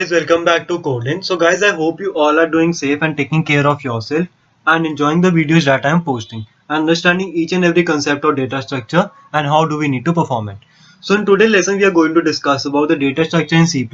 Guys, welcome back to Coding. So guys, I hope you all are doing safe and taking care of yourself and enjoying the videos that I am posting, understanding each and every concept of data structure and how do we need to perform it. So in today's lesson, we are going to discuss about the data structure in C++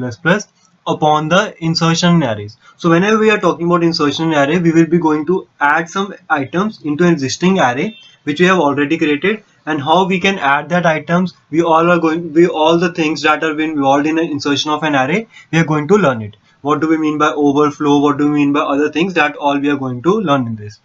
upon the insertion arrays. So whenever we are talking about insertion array, we will be going to add some items into an existing array which we have already created, and how we can add that items. We all the things that are been involved in an insertion of an array, we are going to learn it. What do we mean by overflow? What do we mean by other things? That all we are going to learn in this.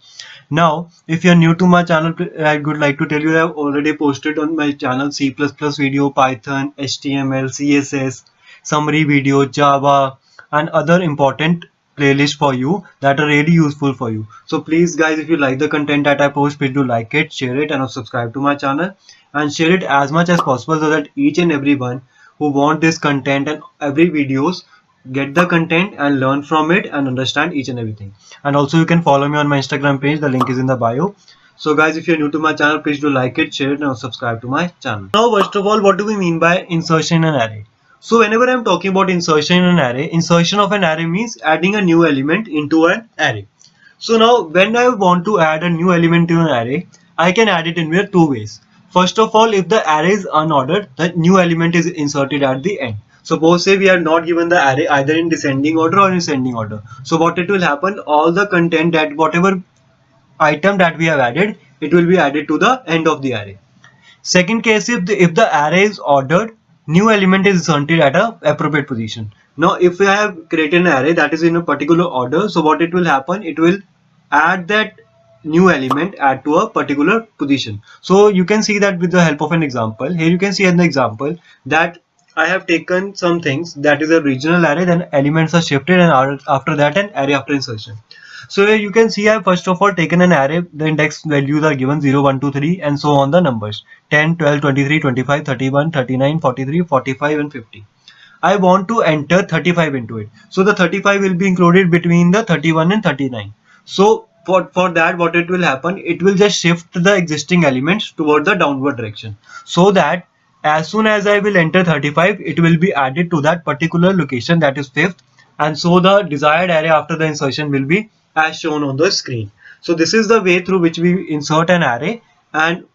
Now, if you're new to my channel, I would like to tell you that I've already posted on my channel C++ video, Python, HTML, CSS, summary video, Java, and other important playlists for you that are really useful for you. So please guys, if you like the content that I post, please do like it, share it, and subscribe to my channel and share it as much as possible so that each and everyone who want this content and every videos get the content and learn from it and understand each and everything. And also you can follow me on my Instagram page, the link is in the bio. So guys, if you're new to my channel, please do like it, share it, and subscribe to my channel. Now first of all, what do we mean by insertion in an array? So whenever I'm talking about insertion in an array, insertion of an array means adding a new element into an array. So now when I want to add a new element to an array, I can add it in two ways. First of all, if the array is unordered, the new element is inserted at the end. Suppose say we are not given the array either in descending order or in ascending order. So what it will happen, all the content that whatever item that we have added, it will be added to the end of the array. Second case, if the array is ordered, new element is inserted at a appropriate position. Now if we have created an array that is in a particular order, so what it will happen, it will add that new element add to a particular position. So you can see that with the help of an example. Here you can see an example that I have taken some things that is a regional array, then elements are shifted, and after that an array after insertion. So here you can see I have first of all taken an array, the index values are given 0, 1, 2, 3 and so on the numbers 10, 12, 23, 25, 31, 39, 43, 45 and 50. I want to enter 35 into it. So the 35 will be included between the 31 and 39. So for that what it will happen, it will just shift the existing elements toward the downward direction, so that as soon as I will enter 35, it will be added to that particular location, that is fifth, and so the desired array after the insertion will be as shown on the screen. So this is the way through which we insert an array and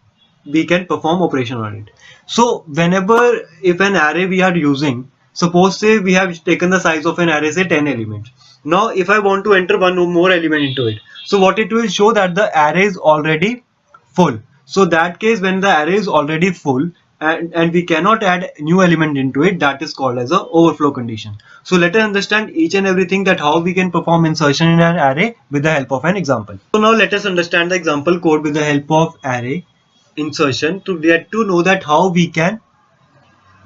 we can perform operation on it. So whenever if an array we are using, suppose say we have taken the size of an array, say 10 elements. Now if I want to enter one more element into it, so what it will show that the array is already full. So that case, when the array is already full and we cannot add new element into it, that is called as a overflow condition. So let us understand each and everything that how we can perform insertion in an array with the help of an example. So now let us understand the example code with the help of array insertion to get to know that how we can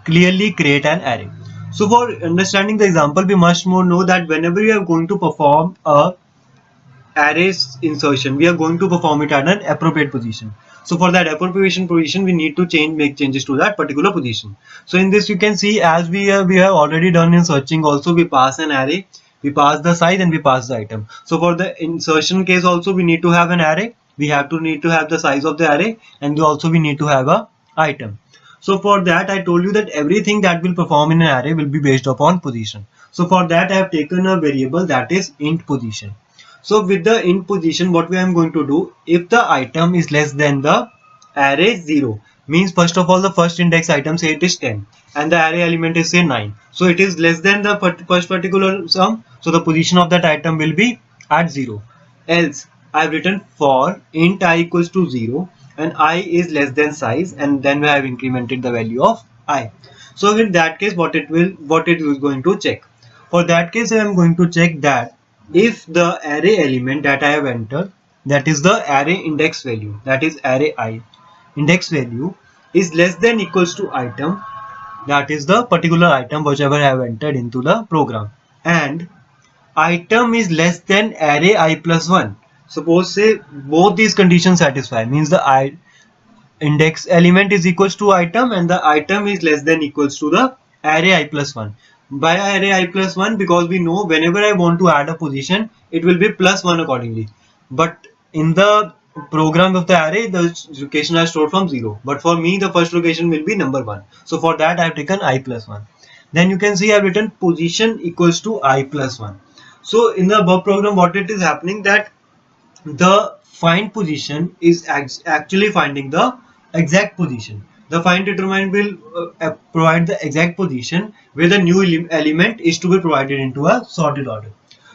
clearly create an array. So for understanding the example, we must more know that whenever we are going to perform a arrays insertion, we are going to perform it at an appropriate position. So for that appropriate position, we need to make changes to that particular position. So in this you can see, as we have already done in searching also, we pass an array, we pass the size and we pass the item. So for the insertion case also, we need to have an array, we have to need to have the size of the array, and also we need to have a item. So for that I told you that everything that will perform in an array will be based upon position. So for that I have taken a variable that is int position. So with the int position, what we am going to do, if the item is less than the array 0, means first of all the first index item, say it is 10 and the array element is say 9. So it is less than the first particular sum. So the position of that item will be at 0. Else I have written for int I equals to 0 and I is less than size, and then we have incremented the value of I. So in that case, what it is going to check. For that case, I am going to check that if the array element that I have entered, that is the array index value, that is array I index value, is less than equals to item, that is the particular item whichever I have entered into the program, and item is less than array I plus 1. Suppose say both these conditions satisfy, means the I index element is equals to item and the item is less than equals to the array I plus 1. By array I plus 1, because we know whenever I want to add a position, it will be plus 1 accordingly. But in the program of the array, the location are stored from 0. But for me, the first location will be number 1. So for that I have taken I plus 1. Then you can see I've written position equals to I plus 1. So in the above program, what it is happening, that the find position is actually finding the exact position. The find determinant will provide the exact position where the new element is to be provided into a sorted order.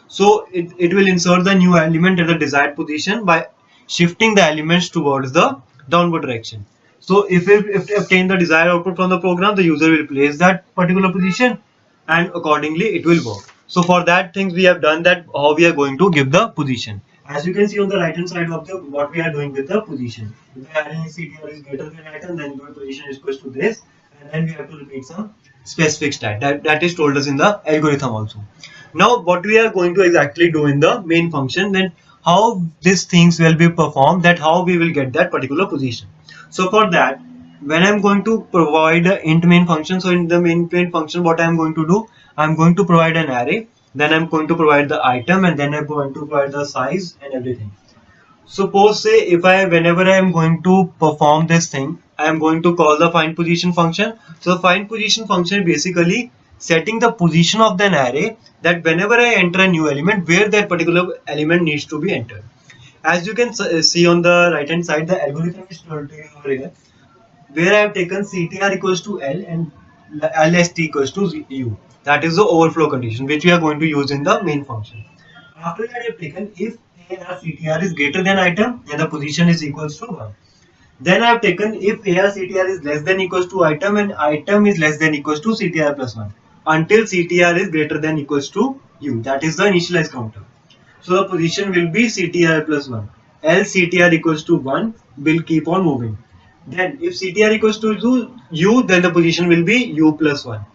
So it will insert the new element at the desired position by shifting the elements towards the downward direction. So if to obtain the desired output from the program, the user will place that particular position and accordingly it will work. So for that things we have done, that how we are going to give the position. As you can see on the right hand side of the what we are doing with the position. If the array CTR is greater than item, then the position is equal to this, and then we have to repeat some specific stat that is told us in the algorithm also. Now what we are going to exactly do in the main function, then how these things will be performed, that how we will get that particular position. So for that, when I'm going to provide a int main function, so in the main function what I'm going to do, I'm going to provide an array, then I'm going to provide the item, and then I'm going to provide the size and everything. Suppose say if whenever I am going to perform this thing, I am going to call the find position function. So the find position function basically setting the position of the array, that whenever I enter a new element, where that particular element needs to be entered. As you can see on the right hand side, the algorithm is told to you over here, where I have taken CTR equals to L and LST equals to U. That is the overflow condition which we are going to use in the main function. After that, I have taken if AR CTR is greater than item, then the position is equals to 1. Then I have taken if AR CTR is less than equals to item and item is less than equals to CTR plus 1 until CTR is greater than equals to U. That is the initialized counter. So the position will be CTR plus 1. Else CTR equals to 1 will keep on moving. Then if CTR equals to U, then the position will be U plus 1.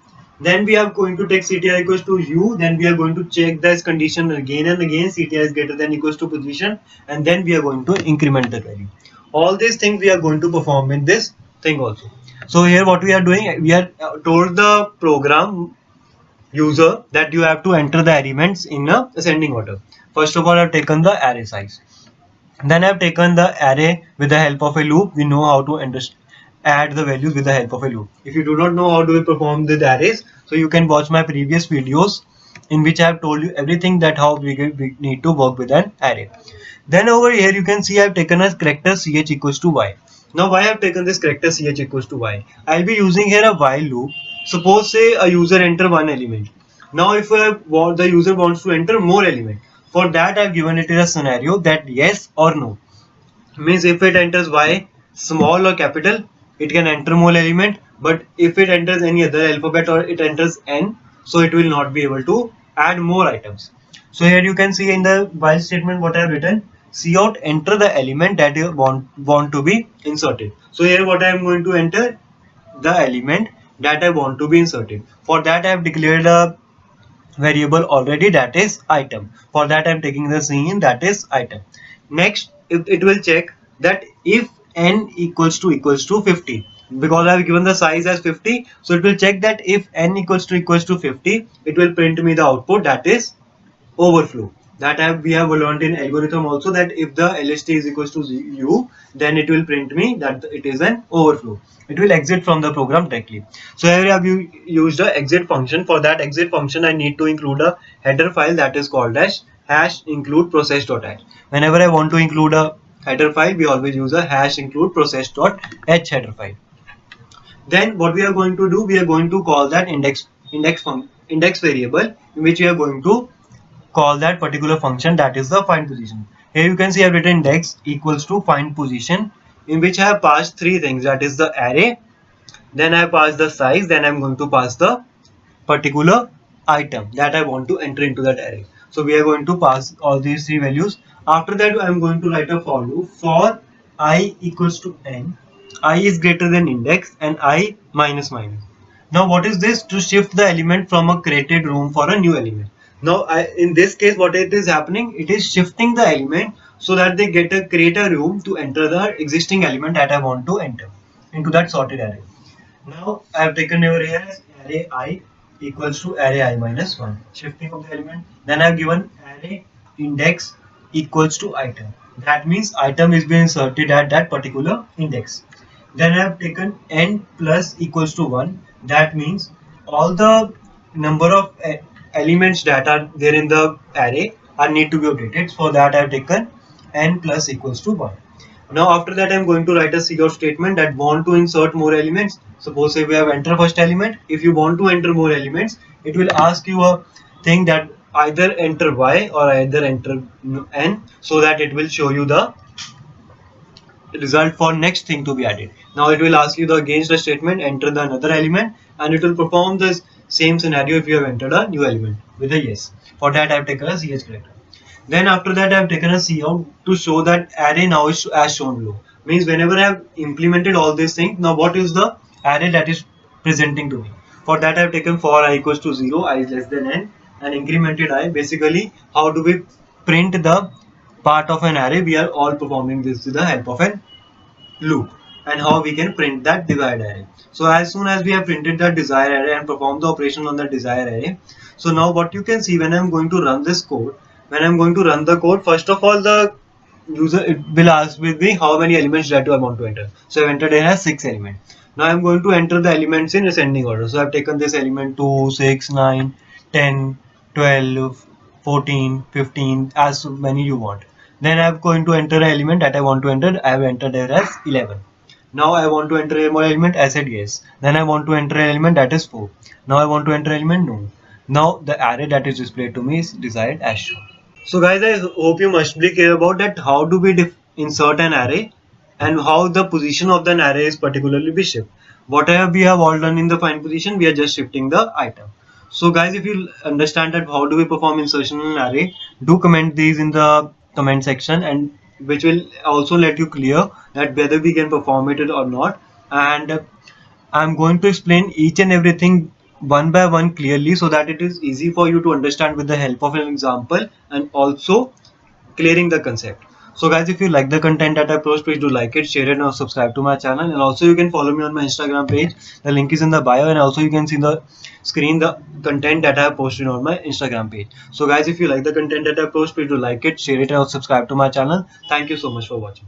Then we are going to take CTR equals to U, then we are going to check this condition again and again, CTR is greater than equals to position, and then we are going to increment the value. All these things we are going to perform in this thing also. So here what we are doing, we are told the program user that you have to enter the elements in a ascending order. First of all, I've taken the array size. Then I've taken the array with the help of a loop. We know how to add the values with the help of a loop. If you do not know how to perform the arrays, so you can watch my previous videos in which I have told you everything that how we need to work with an array. Then over here you can see I have taken a character ch equals to y. Now why I have taken this character ch equals to y? I'll be using here a while loop. Suppose say a user enter one element. Now if the user wants to enter more element, for that I've given it a scenario that yes or no. Means if it enters y small or capital, it can enter more element, but if it enters any other alphabet or it enters n, so it will not be able to add more items. So here you can see in the while statement what I have written, cout enter the element that you want to be inserted. So here what I am going to enter, the element that I want to be inserted. For that I have declared a variable already, that is item. For that I'm taking the scene, that is item. Next it will check that if n equals to 50, because I've given the size as 50, so it will check that if n equals to 50, it will print me the output, that is overflow. That we have learned in algorithm also, that if the LST is equals to U, then it will print me that it is an overflow. It will exit from the program directly. So here I have used the exit function. For that exit function, I need to include a header file that is called as hash include process.h. Whenever I want to include a header file, we always use a hash include process.h header file. Then what we are going to do, we are going to call that index variable, in which we are going to call that particular function, that is the find position. Here you can see I've written index equals to find position, in which I have passed three things, that is the array, then I pass the size, then I'm going to pass the particular item that I want to enter into that array. So we are going to pass all these three values. After that I'm going to write a for loop for I equals to n, I is greater than index and I minus minus. Now what is this? To shift the element from a created room for a new element. Now in this case what it is happening, it is shifting the element so that they create a room to enter the existing element that I want to enter into that sorted array. Now I have taken over here as array I equals to array I minus 1. Shifting of the element. Then I have given array index equals to item. That means item is being inserted at that particular index. Then I have taken n plus equals to 1. That means all the number of elements that are there in the array are need to be updated. For that I have taken n plus equals to 1. Now after that I am going to write a cout statement that want to insert more elements. Suppose if we have enter first element, if you want to enter more elements, it will ask you a thing that either enter y or either enter n, so that it will show you the result for next thing to be added. Now it will ask you the against the statement, enter the another element, and it will perform the same scenario if you have entered a new element with a yes. For that I have taken a ch character. Then after that I have taken a cout to show that array now is as shown below. Means whenever I have implemented all these things, now what is the array that is presenting to me? For that I have taken for I equals to 0, I is less than n, and incremented I. Basically, how do we print the part of an array? We are all performing this with the help of an loop, and how we can print that desired array. So as soon as we have printed that desired array and performed the operation on the desired array, so now what you can see when I'm going to run this code, when I'm going to run the code, first of all the user it will ask with me how many elements that I want to enter. So I've entered it as 6 elements. Now I'm going to enter the elements in ascending order. So I've taken this element 2, 6, 9, 10, 12, 14, 15, as many you want. Then I'm going to enter an element that I want to enter. I have entered it as 11. Now I want to enter a more element. I said yes. Then I want to enter an element that is 4. Now I want to enter element no. Now the array that is displayed to me is desired as shown. So guys, I hope you must be clear about that how do we insert an array and how the position of the array is particularly be shifted. Whatever we have all done in the find position, we are just shifting the item. So guys, if you understand that how do we perform insertion in an array, do comment these in the comment section, and which will also let you clear that whether we can perform it or not. And I'm going to explain each and everything one by one clearly so that it is easy for you to understand with the help of an example and also clearing the concept. So guys, if you like the content that I post, please do like it, share it, and subscribe to my channel. And also you can follow me on my Instagram page. The link is in the bio, and also you can see the screen the content that I have posted on my Instagram page. So guys, if you like the content that I post, please do like it, share it, and subscribe to my channel. Thank you so much for watching.